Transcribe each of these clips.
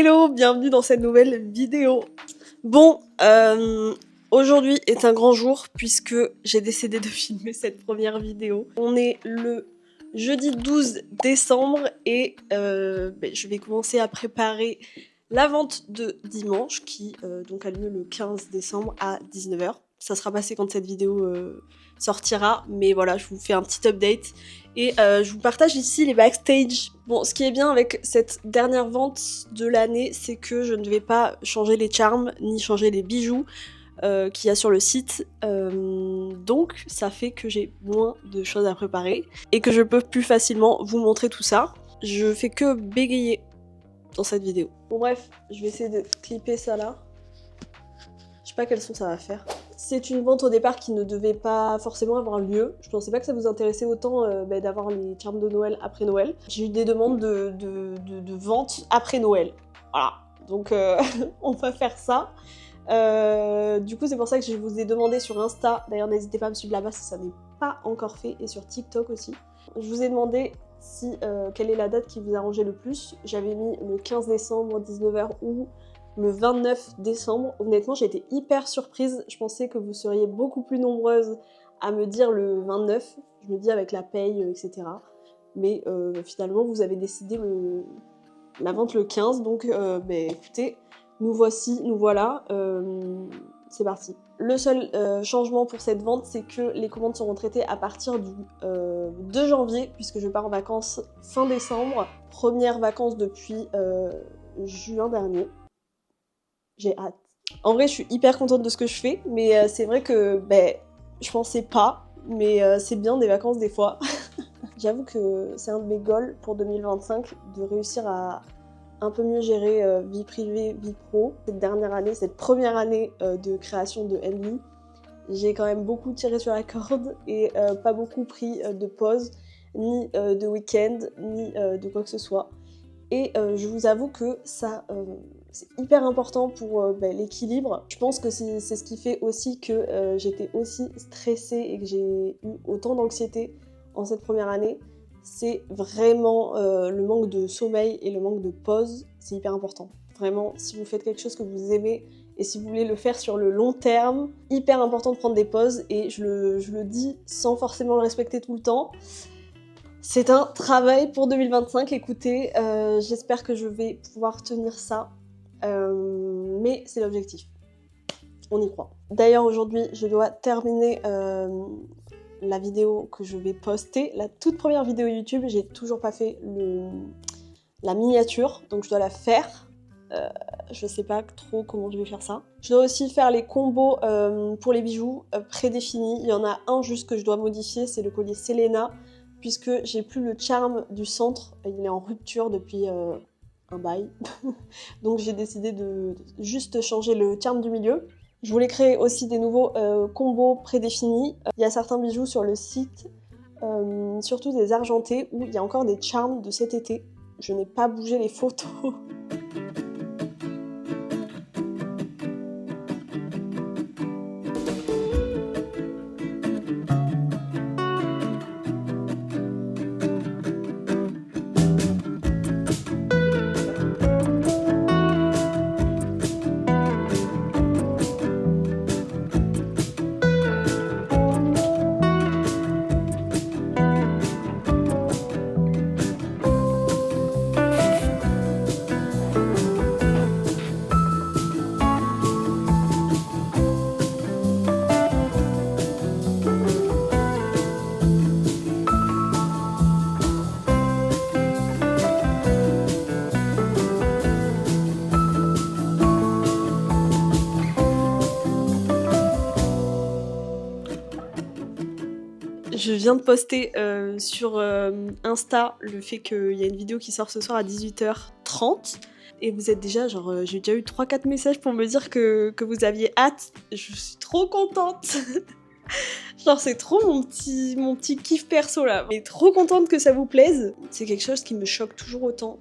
Hello, bienvenue dans cette nouvelle vidéo. Bon, aujourd'hui est un grand jour puisque j'ai décidé de filmer cette première vidéo. On est le jeudi 12 décembre et je vais commencer à préparer la vente de dimanche qui donc a lieu le 15 décembre à 19h. Ça sera passé quand cette vidéo sortira, mais voilà, je vous fais un petit update et je vous partage ici les backstage. Bon, ce qui est bien avec cette dernière vente de l'année, c'est que je ne vais pas changer les charms ni changer les bijoux qu'il y a sur le site, donc ça fait que j'ai moins de choses à préparer et que je peux plus facilement vous montrer tout ça. Je fais que bégayer dans cette vidéo. Bon bref, je vais essayer de clipper ça là. Je sais pas quel son ça va faire. C'est une vente au départ qui ne devait pas forcément avoir lieu. Je pensais pas que ça vous intéressait autant d'avoir les charms de Noël après Noël. J'ai eu des demandes de vente après Noël. Voilà, donc on va faire ça. Du coup c'est pour ça que je vous ai demandé sur Insta, d'ailleurs n'hésitez pas à me suivre là-bas si ça n'est pas encore fait, et sur TikTok aussi. Je vous ai demandé si quelle est la date qui vous arrangeait le plus. J'avais mis le 15 décembre 19h ou le 29 décembre. Honnêtement j'ai été hyper surprise, je pensais que vous seriez beaucoup plus nombreuses à me dire le 29, je me dis avec la paye etc. Mais finalement vous avez décidé la vente le 15, donc écoutez, nous voici, nous voilà, c'est parti. Le seul changement pour cette vente, c'est que les commandes seront traitées à partir du 2 janvier, puisque je pars en vacances fin décembre. Première vacances depuis juin dernier. J'ai hâte. En vrai, je suis hyper contente de ce que je fais, mais c'est vrai que je pensais pas, mais c'est bien des vacances des fois. J'avoue que c'est un de mes goals pour 2025, de réussir à un peu mieux gérer vie privée, vie pro. Cette dernière année, cette première année de création de LU, j'ai quand même beaucoup tiré sur la corde et pas beaucoup pris de pause, ni de week-end, ni de quoi que ce soit. Et je vous avoue que ça, c'est hyper important pour l'équilibre. Je pense que c'est ce qui fait aussi que j'étais aussi stressée et que j'ai eu autant d'anxiété en cette première année. C'est vraiment le manque de sommeil et le manque de pause, c'est hyper important. Vraiment, si vous faites quelque chose que vous aimez et si vous voulez le faire sur le long terme, hyper important de prendre des pauses, et je le dis sans forcément le respecter tout le temps. C'est un travail pour 2025, écoutez, j'espère que je vais pouvoir tenir ça, mais c'est l'objectif. On y croit. D'ailleurs aujourd'hui, je dois terminer la vidéo que je vais poster, la toute première vidéo YouTube. J'ai toujours pas fait la miniature, donc je dois la faire. Je sais pas trop comment je vais faire ça. Je dois aussi faire les combos pour les bijoux prédéfinis. Il y en a un juste que je dois modifier, c'est le collier Selena, puisque j'ai plus le charme du centre, il est en rupture depuis un bail. Donc j'ai décidé de juste changer le charme du milieu. Je voulais créer aussi des nouveaux combos prédéfinis. Il y a certains bijoux sur le site, surtout des argentés, où il y a encore des charms de cet été. Je n'ai pas bougé les photos. Je viens de poster sur Insta le fait qu'il y a une vidéo qui sort ce soir à 18h30. Et vous êtes déjà, genre, j'ai déjà eu 3-4 messages pour me dire que vous aviez hâte. Je suis trop contente. Genre, c'est trop mon petit kiff perso là. Et trop contente que ça vous plaise. C'est quelque chose qui me choque toujours autant,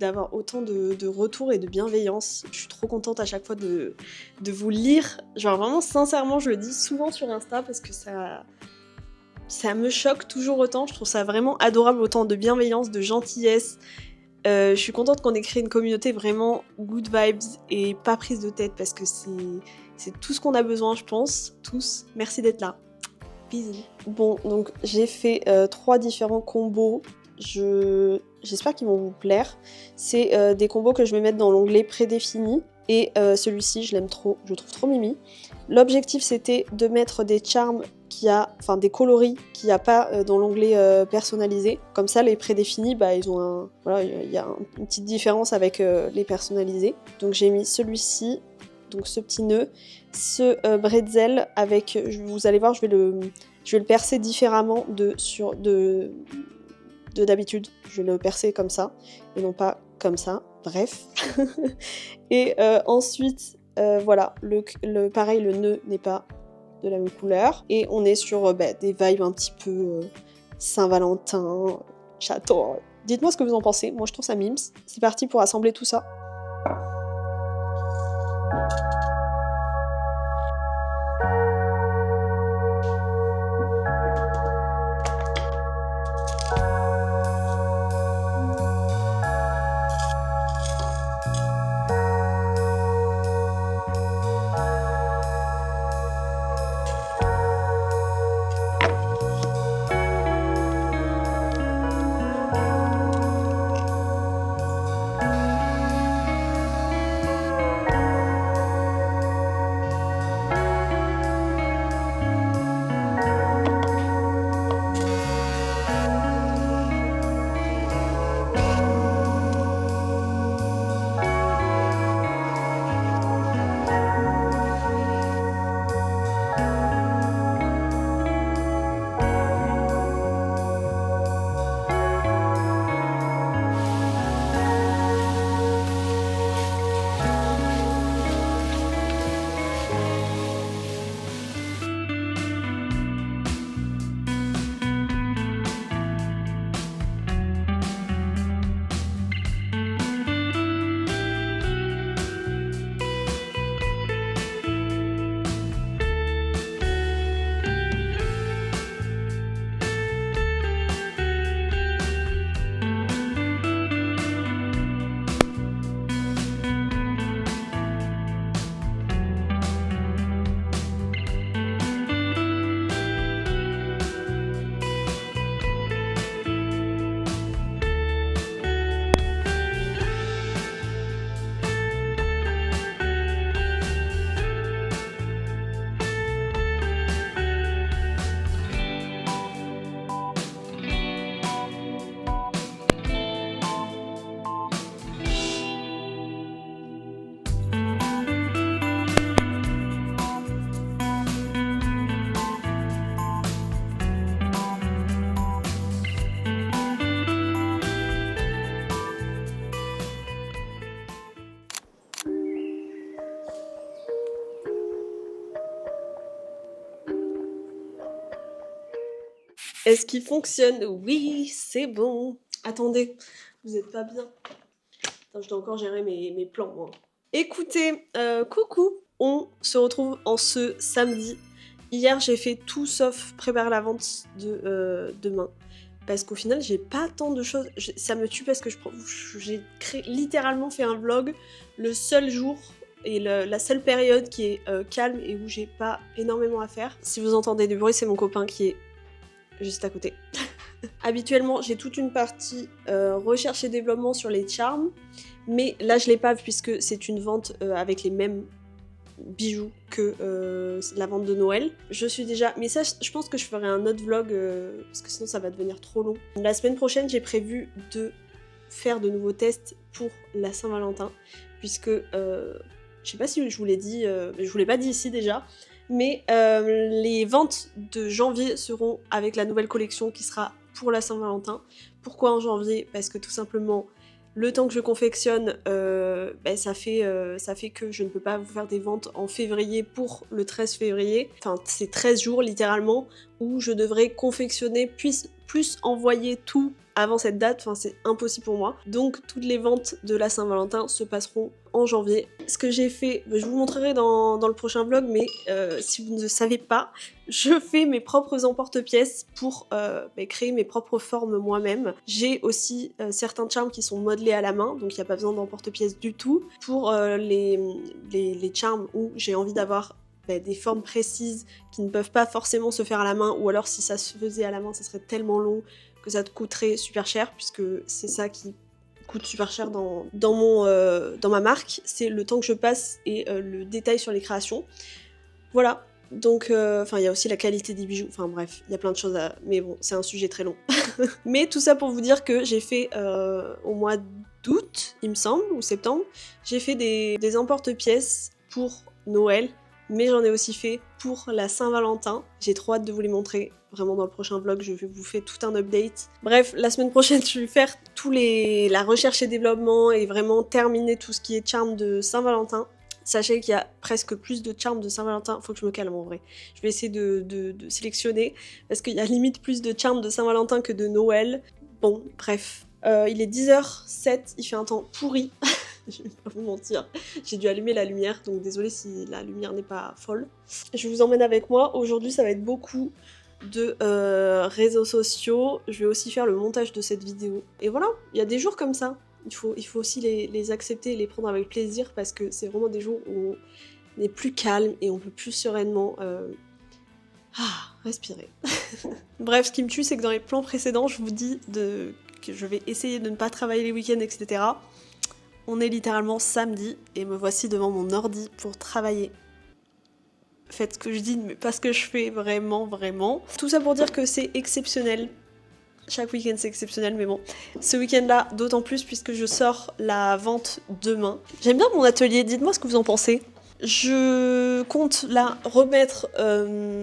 d'avoir autant de retours et de bienveillance. Je suis trop contente à chaque fois de vous lire. Genre, vraiment, sincèrement, je le dis souvent sur Insta parce que ça me choque toujours autant. Je trouve ça vraiment adorable, autant de bienveillance, de gentillesse Je suis contente qu'on ait créé une communauté vraiment good vibes et pas prise de tête parce que c'est tout ce qu'on a besoin, je pense. Tous. Merci d'être là. Bisous. Bon, donc j'ai fait 3 différents combos. J'espère qu'ils vont vous plaire. C'est des combos que je vais mettre dans l'onglet prédéfini. Et celui-ci, je l'aime trop. Je le trouve trop mimi. L'objectif, c'était de mettre des charms des coloris qu'il n'y a pas dans l'onglet personnalisé. Comme ça, les prédéfinis, ils ont il y a une petite différence avec les personnalisés. Donc j'ai mis celui-ci, donc ce petit nœud, ce bretzel avec, vous allez voir, je vais le percer différemment de d'habitude. Je vais le percer comme ça et non pas comme ça. Bref. Et ensuite, voilà, pareil, le nœud n'est pas de la même couleur. Et on est sur des vibes un petit peu Saint-Valentin, château. Dites-moi ce que vous en pensez. Moi, je trouve ça mimes. C'est parti pour assembler tout ça. Est-ce qu'il fonctionne? Oui, c'est bon. Attendez, vous êtes pas bien. Attends, je dois encore gérer mes plans, moi. Écoutez, coucou. On se retrouve en ce samedi. Hier, j'ai fait tout sauf préparer la vente de demain. Parce qu'au final, j'ai pas tant de choses. Ça me tue parce que j'ai littéralement fait un vlog le seul jour et la seule période qui est calme et où j'ai pas énormément à faire. Si vous entendez du bruit, c'est mon copain qui est juste à côté. Habituellement, j'ai toute une partie recherche et développement sur les charms, mais là je l'ai pas puisque c'est une vente avec les mêmes bijoux que la vente de Noël. Je suis déjà... Mais ça, je pense que je ferai un autre vlog parce que sinon ça va devenir trop long. La semaine prochaine, j'ai prévu de faire de nouveaux tests pour la Saint-Valentin, puisque je sais pas si je vous l'ai dit, je vous l'ai pas dit ici déjà, mais les ventes de janvier seront avec la nouvelle collection qui sera pour la Saint-Valentin. Pourquoi en janvier? Parce que tout simplement, le temps que je confectionne, ça fait que je ne peux pas vous faire des ventes en février pour le 13 février. Enfin, c'est 13 jours littéralement où je devrais confectionner, plus envoyer tout avant cette date, enfin c'est impossible pour moi. Donc toutes les ventes de la Saint-Valentin se passeront en janvier. Ce que j'ai fait, je vous montrerai dans le prochain vlog, mais si vous ne le savez pas, je fais mes propres emporte-pièces pour créer mes propres formes moi-même. J'ai aussi certains charms qui sont modelés à la main, donc il n'y a pas besoin d'emporte-pièces du tout. Pour les charms où j'ai envie d'avoir des formes précises qui ne peuvent pas forcément se faire à la main, ou alors si ça se faisait à la main, ça serait tellement long que ça te coûterait super cher, puisque c'est ça qui coûte super cher dans ma marque, c'est le temps que je passe et le détail sur les créations. Voilà, donc il y a aussi la qualité des bijoux, enfin bref, il y a plein de choses à... mais bon, c'est un sujet très long. Mais tout ça pour vous dire que j'ai fait au mois d'août, il me semble, ou septembre, j'ai fait des emporte-pièces pour Noël, mais j'en ai aussi fait pour la Saint-Valentin. J'ai trop hâte de vous les montrer. Vraiment dans le prochain vlog, je vais vous faire tout un update. Bref, la semaine prochaine, je vais faire la recherche et développement et vraiment terminer tout ce qui est charme de Saint-Valentin. Sachez qu'il y a presque plus de charmes de Saint-Valentin. Faut que je me calme en vrai. Je vais essayer de sélectionner parce qu'il y a limite plus de charmes de Saint-Valentin que de Noël. Bon, bref. Il est 10h07, il fait un temps pourri. Je vais pas vous mentir, j'ai dû allumer la lumière, donc désolée si la lumière n'est pas folle. Je vous emmène avec moi, aujourd'hui ça va être beaucoup de réseaux sociaux, je vais aussi faire le montage de cette vidéo. Et voilà, il y a des jours comme ça, il faut aussi les accepter et les prendre avec plaisir, parce que c'est vraiment des jours où on est plus calme et on peut plus sereinement respirer. Bref, ce qui me tue, c'est que dans les plans précédents, je vous dis que je vais essayer de ne pas travailler les week-ends, etc. On est littéralement samedi et me voici devant mon ordi pour travailler. Faites ce que je dis, mais pas ce que je fais, vraiment, vraiment. Tout ça pour dire que c'est exceptionnel. Chaque week-end c'est exceptionnel, mais bon. Ce week-end-là, d'autant plus puisque je sors la vente demain. J'aime bien mon atelier, dites-moi ce que vous en pensez. Je compte là remettre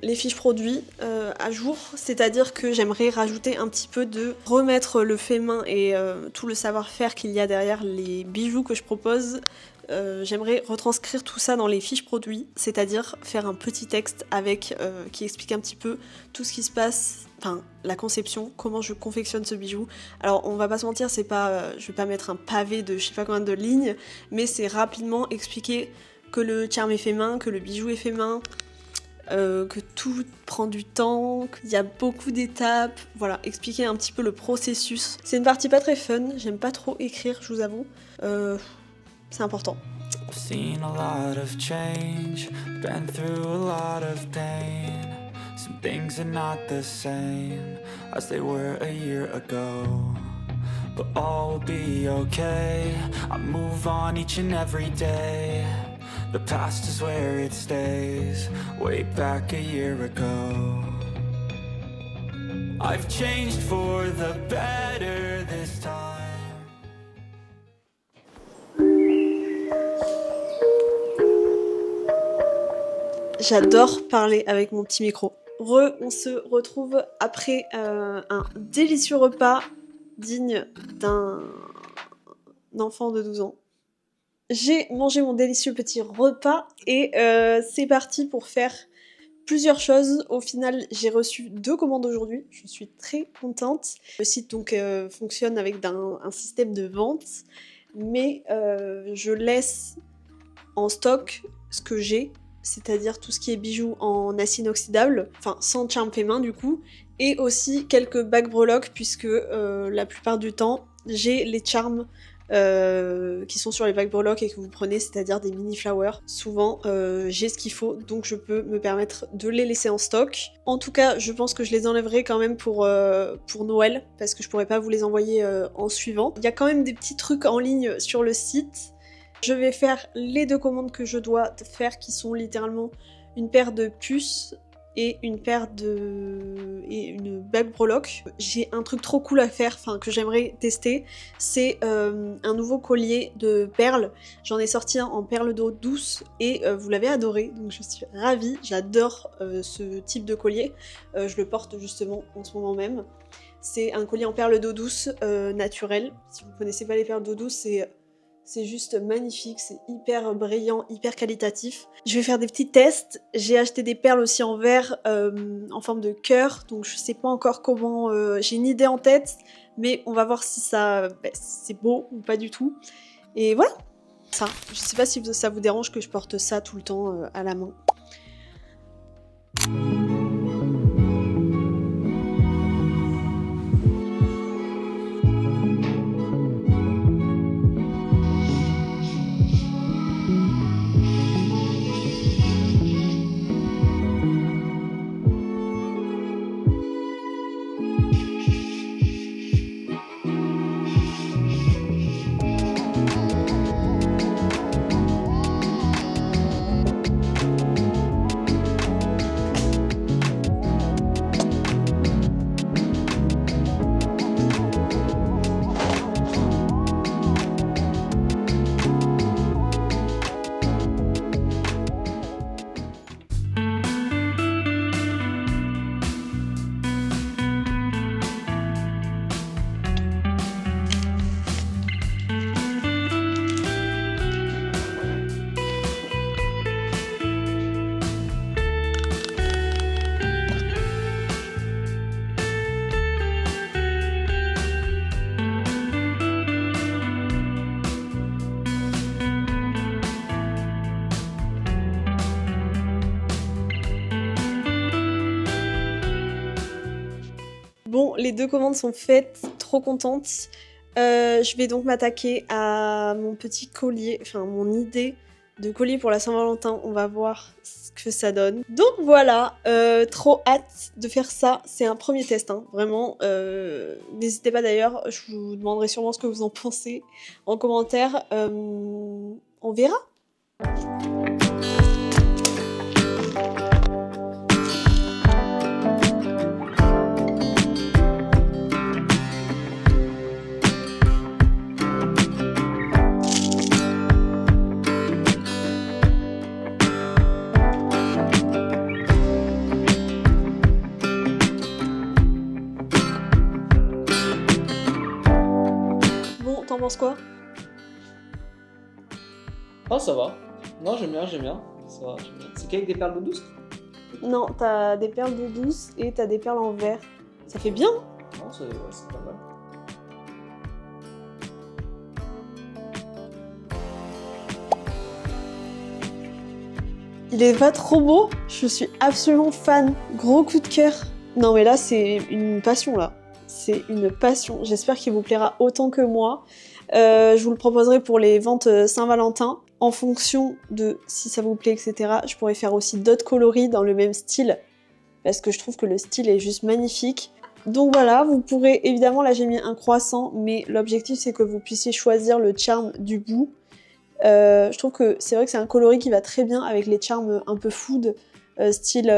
les fiches produits à jour, c'est-à-dire que j'aimerais rajouter un petit peu remettre le fait main et tout le savoir-faire qu'il y a derrière les bijoux que je propose. J'aimerais retranscrire tout ça dans les fiches produits, c'est-à-dire faire un petit texte qui explique un petit peu tout ce qui se passe, enfin la conception, comment je confectionne ce bijou. Alors on va pas se mentir, c'est pas, je vais pas mettre un pavé de je sais pas combien de lignes, mais c'est rapidement expliquer que le charme est fait main, que le bijou est fait main, que tout prend du temps, qu'il y a beaucoup d'étapes, voilà, expliquer un petit peu le processus. C'est une partie pas très fun, j'aime pas trop écrire, je vous avoue, c'est important. I've seen a lot of change, been through a lot of pain. Some things are not the same as they were a year ago. But all will be okay, I move on each and every day. The past is where it stays, way back a year ago. I've changed for the better this time. J'adore parler avec mon petit micro. On se retrouve après un délicieux repas digne d'un enfant de 12 ans. J'ai mangé mon délicieux petit repas et c'est parti pour faire plusieurs choses. Au final, j'ai reçu 2 commandes aujourd'hui. Je suis très contente. Le site donc fonctionne avec un système de vente, mais je laisse en stock ce que j'ai, c'est-à-dire tout ce qui est bijoux en acier inoxydable, enfin sans charme fait main du coup, et aussi quelques bagues breloques puisque la plupart du temps j'ai les charms qui sont sur les bagues breloques et que vous prenez, c'est-à-dire des mini flowers. Souvent j'ai ce qu'il faut, donc je peux me permettre de les laisser en stock. En tout cas, je pense que je les enlèverai quand même pour Noël, parce que je pourrais pas vous les envoyer en suivant. Il y a quand même des petits trucs en ligne sur le site. Je vais faire les 2 commandes que je dois faire, qui sont littéralement une paire de puces et une bague breloque. J'ai un truc trop cool à faire, enfin que j'aimerais tester, c'est un nouveau collier de perles. J'en ai sorti un en perles d'eau douce et vous l'avez adoré, donc je suis ravie, j'adore ce type de collier. Je le porte justement en ce moment même. C'est un collier en perles d'eau douce naturel. Si vous connaissez pas les perles d'eau douce, c'est C'est juste magnifique, c'est hyper brillant, hyper qualitatif. Je vais faire des petits tests. J'ai acheté des perles aussi en verre en forme de cœur, donc je sais pas encore comment... j'ai une idée en tête, mais on va voir si ça, c'est beau ou pas du tout. Et voilà, ça. Je sais pas si ça vous dérange que je porte ça tout le temps à la main. Bon, les 2 commandes sont faites, trop contente. Je vais donc m'attaquer à mon petit collier, enfin mon idée de collier pour la Saint-Valentin. On va voir ce que ça donne. Donc voilà, trop hâte de faire ça. C'est un premier test, hein, vraiment. N'hésitez pas d'ailleurs, je vous demanderai sûrement ce que vous en pensez en commentaire. On verra. T'en penses quoi? Ah, ça va. Non, j'aime bien, j'aime bien. Ça va, j'aime bien. C'est qu'avec des perles d'eau douce? Non, t'as des perles d'eau douce et t'as des perles en verre. Ça fait bien. Non, c'est pas mal. Il est pas trop beau? Je suis absolument fan. Gros coup de cœur. Non mais là, c'est une passion là. C'est une passion. J'espère qu'il vous plaira autant que moi. Je vous le proposerai pour les ventes Saint-Valentin. En fonction de si ça vous plaît, etc. Je pourrais faire aussi d'autres coloris dans le même style. Parce que je trouve que le style est juste magnifique. Donc voilà, vous pourrez... Évidemment, là j'ai mis un croissant. Mais l'objectif, c'est que vous puissiez choisir le charme du bout. Je trouve que c'est vrai que c'est un coloris qui va très bien avec les charms un peu food. Style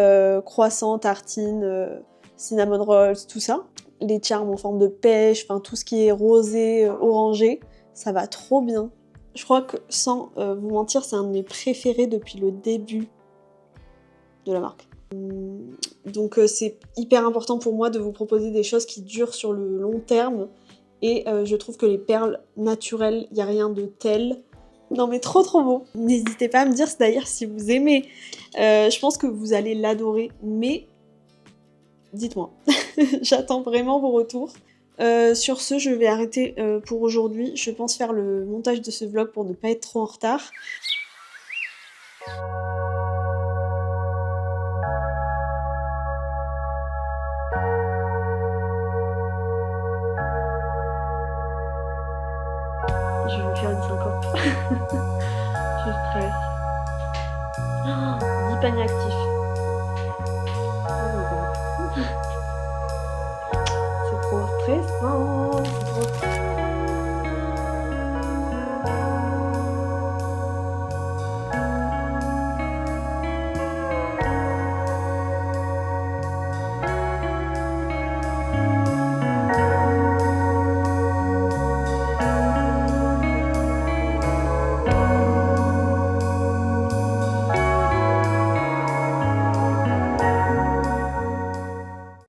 croissant, tartine, cinnamon rolls, tout ça. Les charms en forme de pêche, enfin tout ce qui est rosé, orangé, ça va trop bien. Je crois que sans vous mentir, c'est un de mes préférés depuis le début de la marque. Donc c'est hyper important pour moi de vous proposer des choses qui durent sur le long terme. Et je trouve que les perles naturelles, il n'y a rien de tel. Non mais trop beau. N'hésitez pas à me dire d'ailleurs si vous aimez. Je pense que vous allez l'adorer, mais dites-moi. J'attends vraiment vos retours. Sur ce, je vais arrêter pour aujourd'hui. Je pense faire le montage de ce vlog pour ne pas être trop en retard. Je vais me faire une syncope. Je stresse. Oh, 10 paniers actifs.